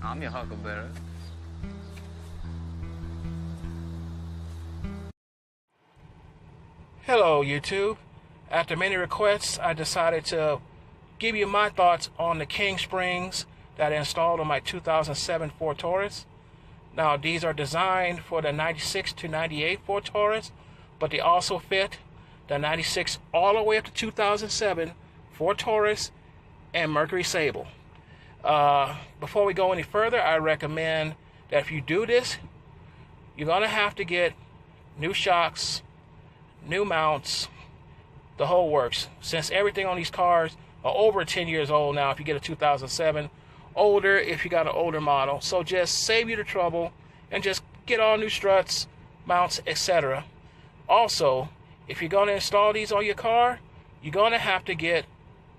I'm your huckleberry. Hello YouTube. After many requests, I decided to give you my thoughts on the King Springs that I installed on my 2007 Ford Taurus. Now these are designed for the 96 to 98 Ford Taurus, but they also fit the 96 all the way up to 2007 Ford Taurus and Mercury Sable. Before we go any further, I recommend that if you do this, you're going to have to get new shocks, new mounts, the whole works, since everything on these cars are over 10 years old now if you get a 2007, older if you got an older model. So just save you the trouble and just get all new struts, mounts, etc. Also, if you're going to install these on your car, you're going to have to get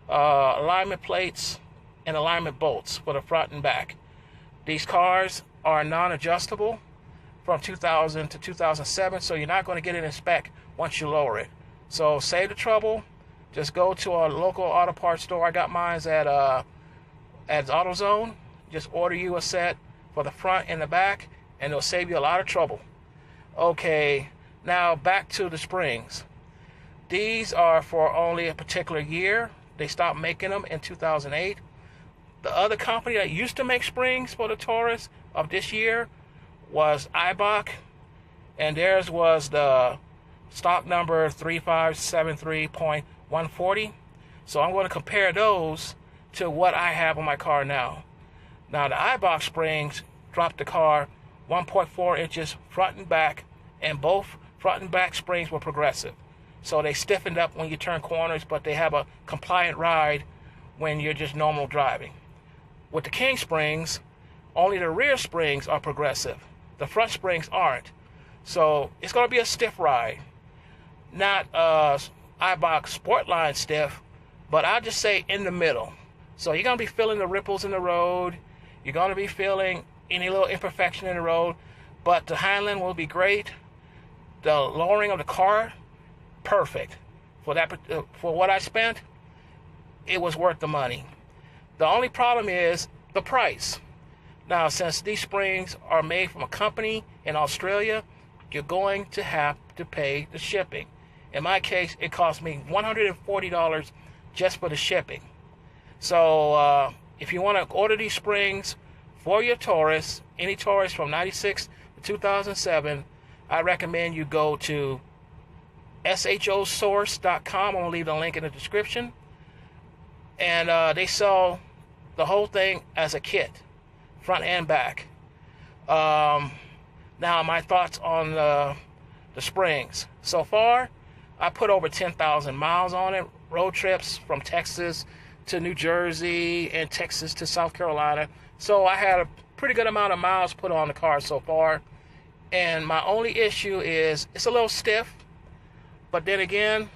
alignment plates and alignment bolts for the front and back. These cars are non-adjustable from 2000 to 2007, so you're not going to get it in spec once you lower it. So save the trouble. Just go to a local auto parts store. I got mine at AutoZone. Just order you a set for the front and the back, and it'll save you a lot of trouble. Okay, now back to the springs. These are for only a particular year. They stopped making them in 2008. The other company that used to make springs for the Taurus of this year was Eibach, and theirs was the stock number 3573.140. So I'm going to compare those to what I have on my car now. Now the Eibach springs dropped the car 1.4 inches front and back, and both front and back springs were progressive. So they stiffened up when you turn corners, but they have a compliant ride when you're just normal driving. With the King Springs, only the rear springs are progressive. The front springs aren't. So it's going to be a stiff ride. Not Eibach Sportline stiff, but I'll just say in the middle. So you're going to be feeling the ripples in the road. You're going to be feeling any little imperfection in the road. But the handling will be great. The lowering of the car, perfect. For what I spent, it was worth the money. The only problem is the price. Now, since these springs are made from a company in Australia, you're going to have to pay the shipping. In my case, it cost me $140 just for the shipping. So if you want to order these springs for your Taurus, any Taurus from 96 to 2007, I recommend you go to shosource.com. I'm going to leave the link in the description. And they sell the whole thing as a kit, front and back. Now my thoughts on the springs. So far, I put over 10,000 miles on it. Road trips from Texas to New Jersey and Texas to South Carolina. So I had a pretty good amount of miles put on the car so far. And my only issue is it's a little stiff. But then again,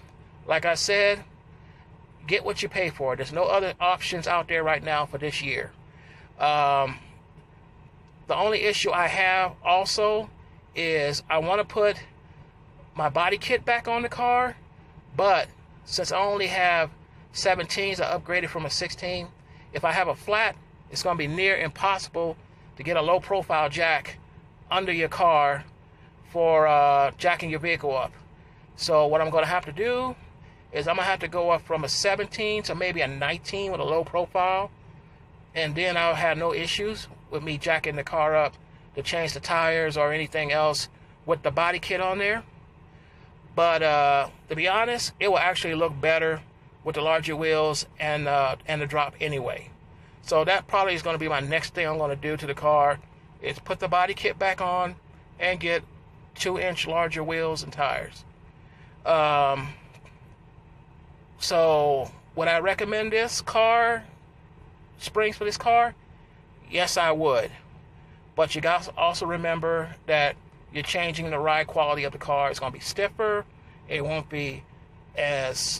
like I said, get what you pay for. There's no other options out there right now for this year. The only issue I have also is I want to put my body kit back on the car, but since I only have 17s, I upgraded from a 16. If I have a flat, it's going to be near impossible to get a low profile jack under your car for jacking your vehicle up. So what I'm going to have to do is I'm going to have to go up from a 17 to maybe a 19 with a low profile, and then I'll have no issues with me jacking the car up to change the tires or anything else with the body kit on there. But to be honest, it will actually look better with the larger wheels and the drop anyway. So that probably is going to be my next thing I'm going to do to the car, is put the body kit back on and get 2-inch larger wheels and tires. So would I recommend this car, springs for this car? Yes, I would. But you got to also remember that you're changing the ride quality of the car. It's going to be stiffer. It won't be as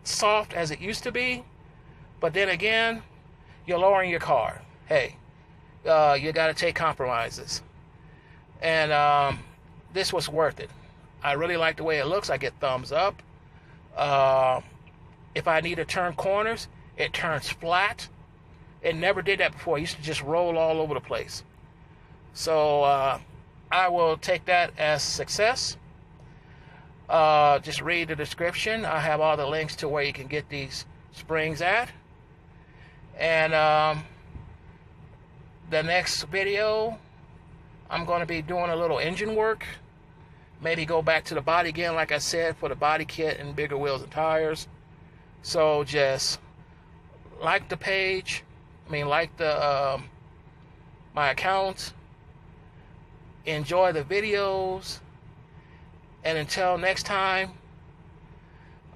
soft as it used to be. But then again, you're lowering your car. Hey, you got to take compromises. And this was worth it. I really like the way it looks. I get thumbs up. If I need to turn corners, it turns flat. It never did that before. It used to just roll all over the place. So I will take that as success. Just read the description. I have all the links to where you can get these springs at. And the next video, I'm going to be doing a little engine work. Maybe go back to the body again, like I said, for the body kit and bigger wheels and tires. So just like the page. Like the my account. Enjoy the videos. And until next time,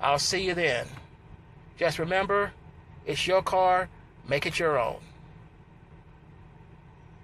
I'll see you then. Just remember, it's your car. Make it your own.